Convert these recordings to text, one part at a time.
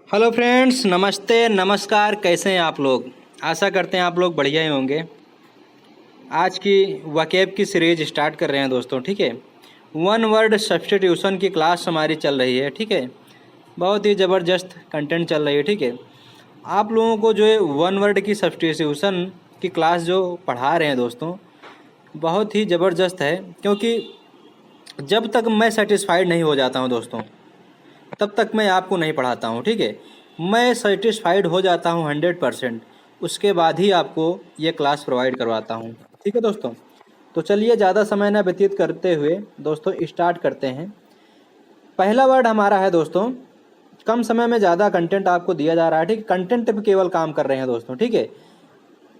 Hello friends, नमस्ते नमस्कार। कैसे हैं आप लोग? आशा करते हैं आप लोग बढ़िया ही होंगे। आज की वकेब की सीरीज स्टार्ट कर रहे हैं दोस्तों। ठीक है, वन वर्ड सब्स्टिट्यूशन की क्लास हमारी चल रही है। ठीक है, बहुत ही ज़बरदस्त कंटेंट चल रही है। ठीक है, आप लोगों को जो है वन वर्ड की सब्स्टिट्यूशन की क्लास जो पढ़ा रहे हैं दोस्तों, बहुत ही ज़बरदस्त है। क्योंकि जब तक मैं सेटिस्फाइड नहीं हो जाता हूं दोस्तों, तब तक मैं आपको नहीं पढ़ाता हूँ। ठीक है, मैं सेटिस्फाइड हो जाता हूँ 100%, उसके बाद ही आपको ये क्लास प्रोवाइड करवाता हूँ। ठीक है दोस्तों, तो चलिए ज़्यादा समय ना व्यतीत करते हुए दोस्तों स्टार्ट करते हैं। पहला वर्ड हमारा है दोस्तों, कम समय में ज़्यादा कंटेंट आपको दिया जा रहा है। ठीक है, कंटेंट पे केवल काम कर रहे हैं दोस्तों। ठीक है,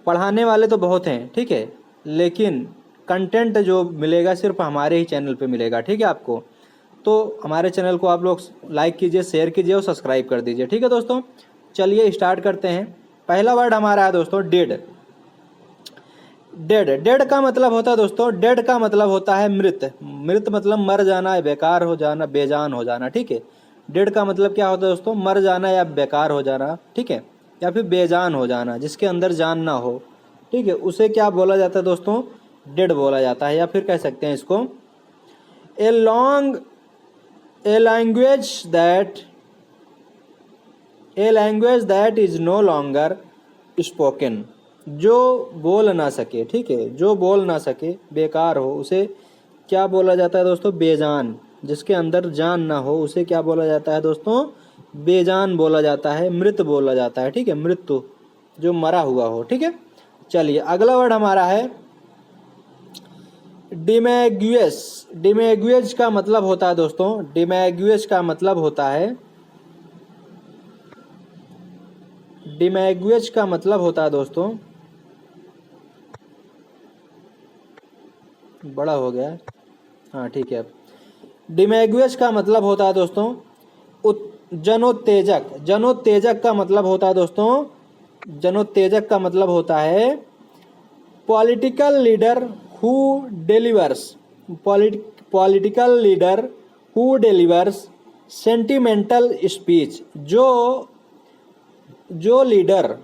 पढ़ाने वाले तो बहुत हैं। ठीक है, लेकिन कंटेंट जो मिलेगा सिर्फ हमारे ही चैनल पे मिलेगा। ठीक है, आपको तो हमारे चैनल को आप लोग लाइक कीजिए, शेयर कीजिए और सब्सक्राइब कर दीजिए। ठीक है दोस्तों, चलिए स्टार्ट करते हैं। पहला वर्ड हमारा है दोस्तों डेड। डेड डेड का मतलब होता है दोस्तों, डेड का मतलब होता है मृत। मृत मतलब मर जाना, बेकार हो जाना, बेजान हो जाना। ठीक है, डेड का मतलब क्या होता है दोस्तों? मर जाना या बेकार हो जाना। ठीक है, या फिर बेजान हो जाना, जिसके अंदर जान ना हो। ठीक है, उसे क्या बोला जाता है दोस्तों? डेड बोला जाता है। या फिर कह सकते हैं इसको a long a language that is no longer spoken, जो बोल ना सके। ठीक है, जो बोल ना सके, बेकार हो, उसे क्या बोला जाता है दोस्तों? बेजान। जिसके अंदर जान ना हो उसे क्या बोला जाता है दोस्तों? बेजान बोला जाता है, मृत बोला जाता है। ठीक है, मृत्यु, जो मरा हुआ हो। ठीक है, चलिए अगला वर्ड हमारा है डिमैग्युएस। डिमैग्युएस का मतलब होता है दोस्तों, डिमैग्युएस का मतलब होता है, डिमैग्युएस का मतलब होता है दोस्तों, बड़ा हो गया। हाँ ठीक है, डिमैग्युएस का मतलब होता है दोस्तों जनोत्तेजक। जनोत्तेजक का मतलब होता है दोस्तों, जनोत्तेजक का मतलब होता है political leader who delivers, political leader who delivers sentimental speech. जो लीडर,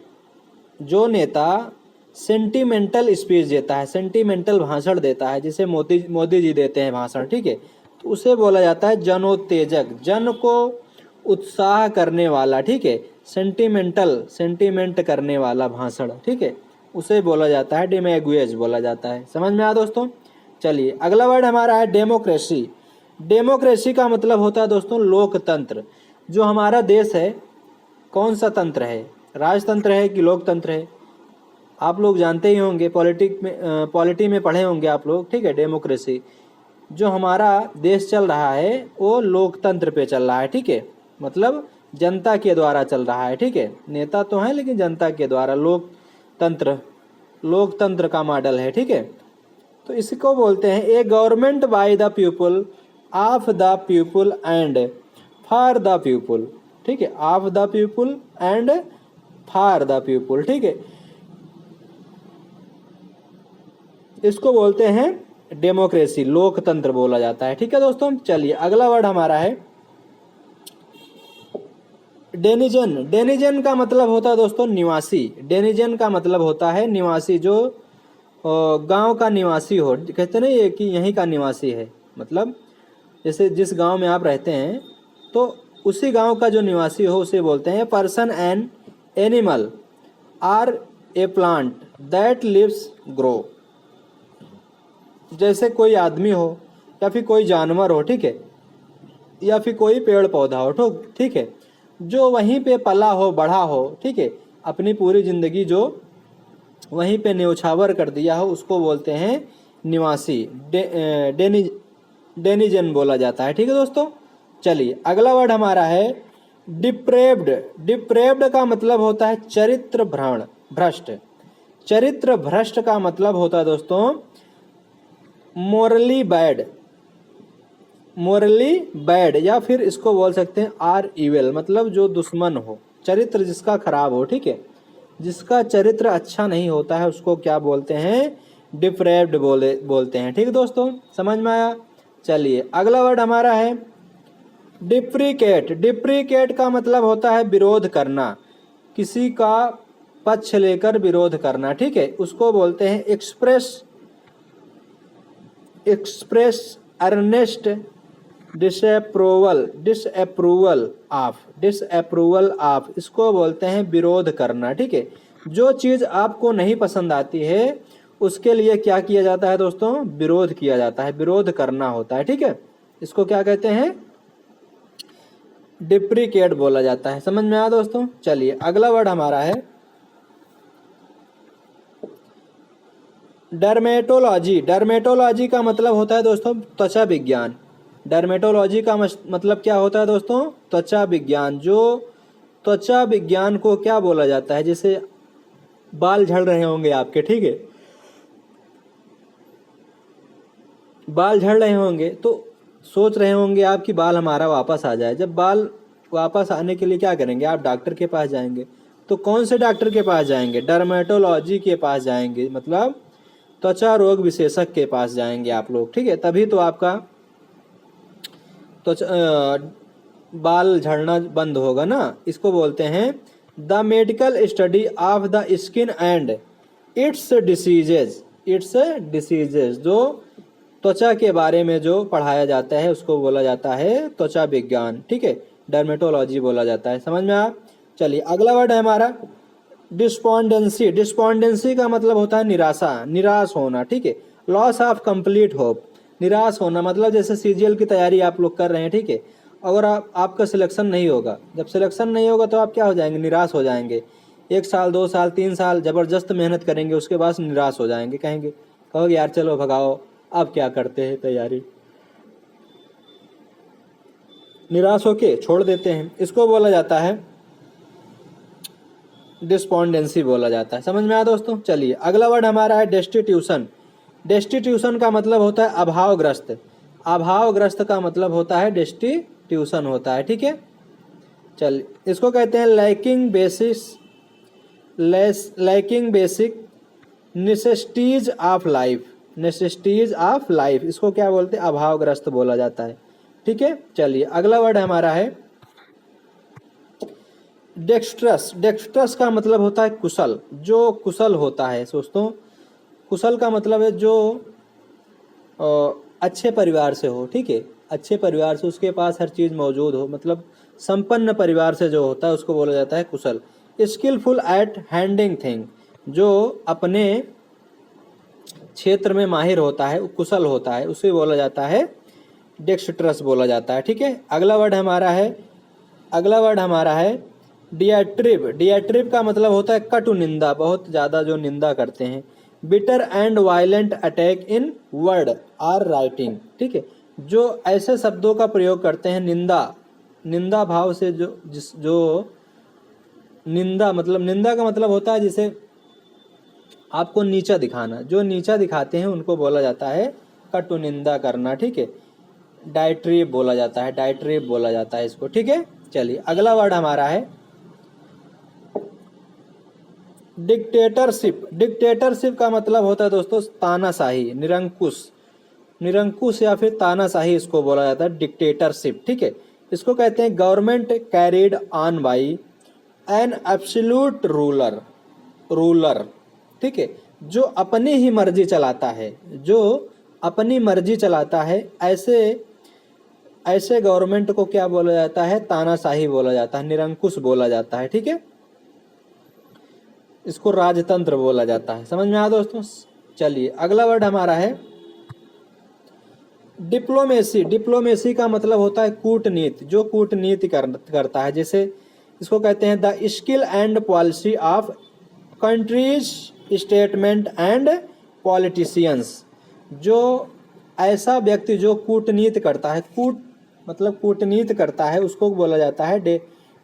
जो नेता सेंटिमेंटल स्पीच देता है, सेंटिमेंटल भाषण देता है, जिसे मोदी जी देते हैं भाषण। ठीक है, तो उसे बोला जाता है जनोत्तेजक, जन को उत्साह करने वाला। ठीक है, सेंटिमेंट करने वाला भाषण। ठीक है, उसे बोला जाता है डिमैग्युएस बोला जाता है। समझ में आया दोस्तों? चलिए अगला वर्ड हमारा है डेमोक्रेसी। डेमोक्रेसी का मतलब होता है दोस्तों लोकतंत्र। जो हमारा देश है, कौन सा तंत्र है? राजतंत्र है कि लोकतंत्र है? आप लोग जानते ही होंगे, पॉलिटी में पढ़े होंगे आप लोग। ठीक है, डेमोक्रेसी, जो हमारा देश चल रहा है वो लोकतंत्र पे चल रहा है। ठीक है, मतलब जनता के द्वारा चल रहा है। ठीक है, नेता तो है लेकिन जनता के द्वारा, लोकतंत्र, लोकतंत्र का मॉडल है। ठीक है, तो इसको बोलते हैं a government by the people, of the people and for the people. ठीक है, of the people and for the people. ठीक है, इसको बोलते हैं डेमोक्रेसी, लोकतंत्र बोला जाता है। ठीक है दोस्तों, चलिए अगला वर्ड हमारा है डेनिजन। डेनिजन का मतलब होता है दोस्तों निवासी। डेनिजन का मतलब होता है निवासी, जो गांव का निवासी हो। कहते ना ये कि यहीं का निवासी है, मतलब जैसे जिस गांव में आप रहते हैं तो उसी गांव का जो निवासी हो उसे बोलते हैं person and animal or a plant that lives grow. जैसे कोई आदमी हो या फिर कोई जानवर हो। ठीक है, या फिर कोई पेड़ पौधा हो। ठीक है, जो वहीं पे पला हो, बढ़ा हो। ठीक है, अपनी पूरी जिंदगी जो वहीं पे न्यौछावर कर दिया हो, उसको बोलते हैं निवासी, डेनिजन बोला जाता है। ठीक है दोस्तों, चलिए अगला वर्ड हमारा है डिप्रेव्ड। डिप्रेव्ड का मतलब होता है चरित्र भ्रष्ट। चरित्र भ्रष्ट का मतलब होता है दोस्तों मोरली बैड। मोरली बैड, या फिर इसको बोल सकते हैं आर इविल, मतलब जो दुश्मन हो, चरित्र जिसका खराब हो। ठीक है, जिसका चरित्र अच्छा नहीं होता है उसको क्या बोलते हैं? डिप्रेव्ड बोलते हैं। ठीक है दोस्तों, समझ में आया? चलिए अगला वर्ड हमारा है डिप्रिकेट, डिप्रिकेट का मतलब होता है विरोध करना, किसी का पक्ष लेकर विरोध करना, ठीक है, उसको बोलते हैं express, express earnest disapproval, disapproval of, disapproval of, इसको बोलते हैं विरोध करना, ठीक है। जो चीज़ आपको नहीं पसंद आती है उसके लिए क्या किया जाता है दोस्तों, विरोध किया जाता है, विरोध करना होता है, ठीक है। इसको क्या कहते हैं, डिप्रिकेट बोला जाता है। समझ में आया दोस्तों। चलिए अगला वर्ड हमारा है डर्मेटोलॉजी। डर्मेटोलॉजी का मतलब होता है दोस्तों त्वचा विज्ञान। डर्मेटोलॉजी का मतलब क्या होता है दोस्तों, त्वचा विज्ञान। जो त्वचा विज्ञान को क्या बोला जाता है, जैसे बाल झड़ रहे होंगे आपके, ठीक है, बाल झड़ रहे होंगे तो सोच रहे होंगे आप कि बाल हमारा वापस आ जाए। जब बाल वापस आने के लिए क्या करेंगे, आप डॉक्टर के पास जाएंगे। तो कौन से डॉक्टर के पास जाएंगे, डर्मेटोलॉजी के पास जाएंगे, मतलब त्वचा रोग विशेषज्ञ के पास जाएंगे आप लोग, ठीक है। तभी तो आपका बाल झड़ना बंद होगा ना। इसको बोलते हैं the medical study of the skin and it's diseases, it's diseases. जो त्वचा के बारे में जो पढ़ाया जाता है उसको बोला जाता है त्वचा विज्ञान, ठीक है, डर्मेटोलॉजी बोला जाता है। समझ में आया। चलिए अगला वर्ड है हमारा डिस्पोंडेंसी। डिस्पोंडेंसी का मतलब होता है निराशा, निराश होना, ठीक है, लॉस ऑफ कंप्लीट होप, निराश होना। मतलब जैसे सीजीएल की तैयारी आप लोग कर रहे हैं, ठीक है, अगर आपका सिलेक्शन नहीं होगा, जब सिलेक्शन नहीं होगा तो आप क्या हो जाएंगे, निराश हो जाएंगे। 1 साल 2 साल 3 साल ज़बरदस्त मेहनत करेंगे, उसके बाद निराश हो जाएंगे, कहेंगे, कहोगे यार चलो भगाओ, अब क्या करते हैं तैयारी, निराश होके छोड़ देते हैं। इसको बोला जाता है डिस्पोंडेंसी बोला जाता है। समझ में आया दोस्तों। चलिए अगला वर्ड हमारा है डेस्टिट्यूशन। डेस्टिट्यूशन का मतलब होता है अभावग्रस्त। अभावग्रस्त का मतलब होता है डेस्टिट्यूशन होता है, ठीक है। चलिए इसको कहते हैं lacking basis, lacking basic necessities of life, necessities of life, इसको क्या बोलते हैं, अभावग्रस्त बोला जाता है, ठीक है। चलिए अगला वर्ड हमारा है डेक्स्ट्रस। डेक्स्ट्रस का मतलब होता है कुशल, जो कुशल होता है दोस्तों। कुशल का मतलब है जो अच्छे परिवार से हो, ठीक है, अच्छे परिवार से, उसके पास हर चीज़ मौजूद हो, मतलब संपन्न परिवार से जो होता है उसको बोला जाता है कुशल। स्किलफुल एट हैंडिंग थिंग, जो अपने क्षेत्र में माहिर होता है, कुशल होता है, उसे बोला जाता है डेक्स्ट्रस बोला जाता है, ठीक है। अगला वर्ड हमारा है डिएट्रिव। डिएट्रिव का मतलब होता है कटु निंदा, बहुत ज़्यादा जो निंदा करते हैं। Bitter and violent attack in word or writing, ठीक है, जो ऐसे शब्दों का प्रयोग करते हैं निंदा, निंदा भाव से, जो निंदा, मतलब निंदा का मतलब होता है जिसे आपको नीचा दिखाना, जो नीचा दिखाते हैं उनको बोला जाता है कटु निंदा करना, ठीक है, डाइट्रिव बोला जाता है, डाइट्रिव बोला जाता है इसको, ठीक है। चलिए अगला वर्ड हमारा है डिक्टेटरशिप। डिक्टेटरशिप का मतलब होता है दोस्तों तानाशाही, निरंकुश, निरंकुश या फिर तानाशाही इसको बोला जाता है डिक्टेटरशिप, ठीक है। इसको कहते हैं government carried on by an absolute ruler, ruler, ठीक है, जो अपनी ही मर्जी चलाता है, जो अपनी मर्जी चलाता है, ऐसे गवर्नमेंट को क्या बोला जाता है, तानाशाही बोला जाता है, निरंकुश बोला जाता है, ठीक है। इसको राजतंत्र बोला जाता है। समझ में आया दोस्तों। चलिए अगला वर्ड हमारा है डिप्लोमेसी। डिप्लोमेसी का मतलब होता है कूटनीति, जो कूटनीति करता है, जैसे इसको कहते हैं the skill and policy of countries statement and politicians. जो ऐसा व्यक्ति जो कूटनीति करता है, मतलब कूटनीति करता है, उसको बोला जाता है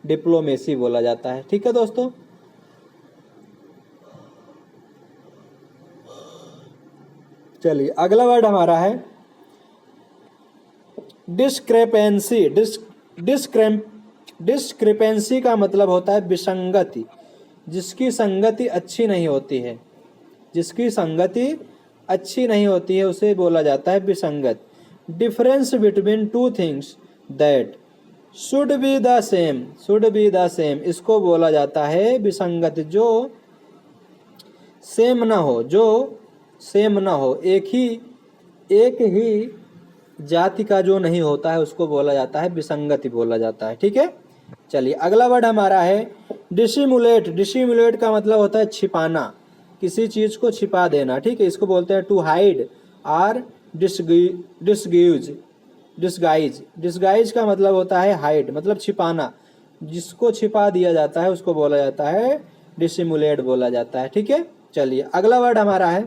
डिप्लोमेसी बोला जाता है, ठीक है दोस्तों। चलिए अगला वर्ड हमारा है डिस्क्रेपेंसी। डिस्क्रेपेंसी का मतलब होता है विसंगति, जिसकी संगति अच्छी नहीं होती है, जिसकी संगति अच्छी नहीं होती है उसे बोला जाता है विसंगत। Difference between two things that should be the same, should be the same, इसको बोला जाता है विसंगत, जो सेम ना हो, जो सेम ना हो, एक ही जाति का जो नहीं होता है उसको बोला जाता है विसंगति बोला जाता है। ठीक है, चलिए अगला वर्ड हमारा है डिसिमुलेट। डिसिमुलेट का मतलब होता है छिपाना, किसी चीज को छिपा देना। ठीक है, इसको बोलते हैं टू हाइड और डिसगाइज। डिसगाइज, डिसगाइज का मतलब होता है हाइड, मतलब छिपाना, जिसको छिपा दिया जाता है उसको बोला जाता है डिसिमुलेट बोला जाता है। ठीक है, चलिए अगला वर्ड हमारा है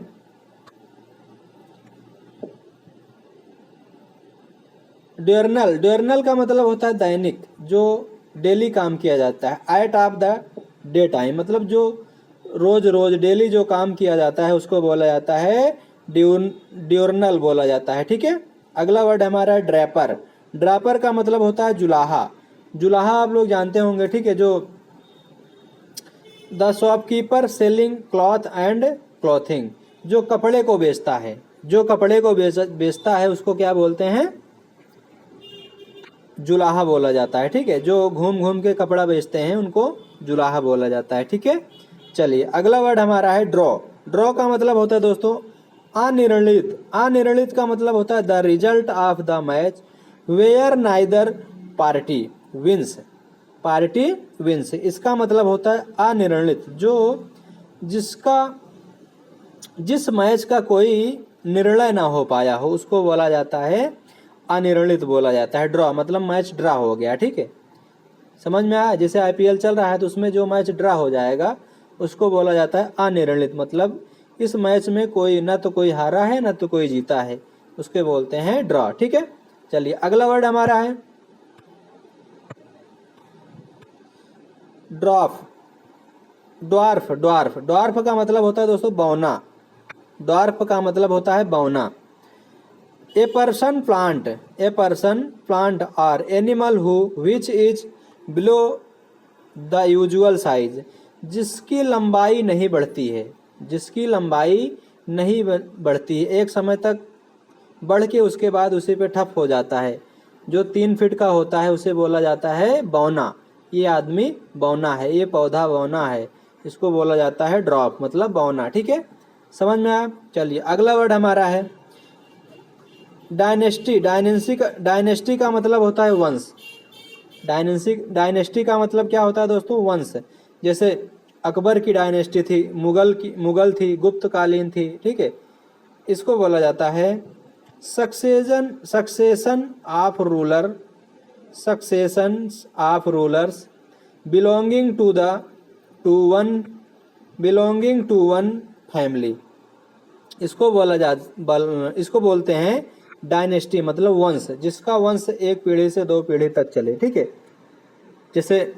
डियरनल। डियरनल का मतलब होता है दैनिक, जो डेली काम किया जाता है। At of the day time, मतलब जो रोज रोज डेली जो काम किया जाता है उसको बोला जाता है डियरनल बोला जाता है। ठीक है, अगला वर्ड हमारा है ड्रैपर। ड्रैपर का मतलब होता है जुलाहा। जुलाहा आप लोग जानते होंगे। ठीक है, जो the shopkeeper selling cloth and clothing, जो कपड़े को बेचता है, जो कपड़े को बेचता है उसको क्या बोलते हैं, जुलाहा बोला जाता है। ठीक है, जो घूम घूम के कपड़ा बेचते हैं उनको जुलाहा बोला जाता है। ठीक है, चलिए अगला वर्ड हमारा है ड्रॉ। ड्रॉ का मतलब होता है दोस्तों अनिर्णित। अनिर्णित का मतलब होता है the result of the match where neither party wins. Party wins, इसका मतलब होता है अनिर्णित, जो जिस मैच का कोई निर्णय ना हो पाया हो उसको बोला जाता है अनिर्णित बोला जाता है। ड्रॉ मतलब मैच ड्रा हो गया। ठीक है, समझ में आया। जैसे आईपीएल चल रहा है तो उसमें जो मैच ड्रा हो जाएगा उसको बोला जाता है अनिर्णित, मतलब इस मैच में कोई ना तो कोई हारा है ना तो कोई जीता है, उसके बोलते हैं ड्रॉ। ठीक है, चलिए अगला वर्ड हमारा है ड्वार्फ। ड्वार्फ, ड्वार्फ, ड्वार्फ का मतलब होता है दोस्तों बौना। ड्वार्फ का मतलब होता है बौना। ए पर्सन प्लांट और animal who which is below the usual size, जिसकी लंबाई नहीं बढ़ती है, जिसकी लंबाई नहीं बढ़ती है, एक समय तक बढ़ के उसके बाद उसी पे ठप हो जाता है। जो 3 फीट का होता है उसे बोला जाता है बौना। ये आदमी बौना है, ये पौधा बौना है, इसको बोला जाता है ड्रॉप, मतलब बौना। ठीक है, समझ में आया। चलिए अगला वर्ड हमारा है डायनेस्टी। डायनेस्टी का मतलब होता है वंश। डायनेस्टी का मतलब क्या होता है दोस्तों, वंश। जैसे अकबर की डायनेस्टी थी, मुगल थी, गुप्तकालीन थी। ठीक है, इसको बोला जाता है succession of ruler, succession of rulers belonging to one family, इसको बोलते हैं डायनेस्टी, मतलब वंश, जिसका वंश एक पीढ़ी से 2 पीढ़ी तक चले। ठीक है, जैसे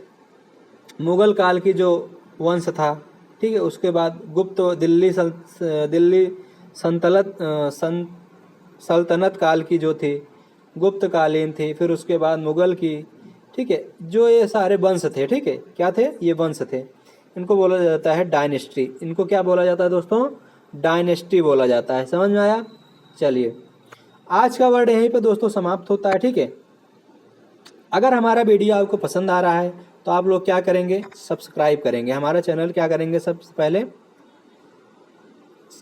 मुगल काल की जो वंश था, ठीक है, उसके बाद गुप्त दिल्ली सल्तनत काल की जो थी गुप्तकालीन थी, फिर उसके बाद मुगल की। ठीक है, जो ये सारे वंश थे, ठीक है, क्या थे, ये वंश थे, इनको बोला जाता है डायनेस्टी। इनको क्या बोला जाता है दोस्तों, डायनेस्टी बोला जाता है। समझ में आया। चलिए आज का वर्ड यहीं पे दोस्तों समाप्त होता है। ठीक है, अगर हमारा वीडियो आपको पसंद आ रहा है तो आप लोग क्या करेंगे, सब्सक्राइब करेंगे हमारा चैनल। क्या करेंगे, सबसे पहले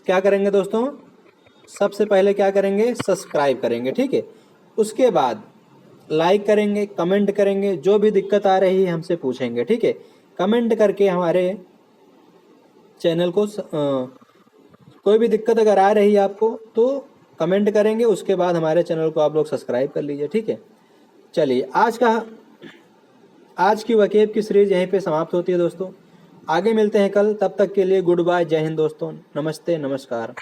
क्या करेंगे दोस्तों, सबसे पहले क्या करेंगे, सब्सक्राइब करेंगे। ठीक है, उसके बाद लाइक करेंगे, कमेंट करेंगे, जो भी दिक्कत आ रही है हमसे पूछेंगे। ठीक है, कमेंट करके हमारे चैनल को कोई भी दिक्कत अगर आ रही है आपको तो कमेंट करेंगे, उसके बाद हमारे चैनल को आप लोग सब्सक्राइब कर लीजिए। ठीक है, चलिए आज की वकेब की सीरीज यहीं पे समाप्त होती है दोस्तों। आगे मिलते हैं कल, तब तक के लिए गुड बाय, जय हिंद दोस्तों, नमस्ते नमस्कार।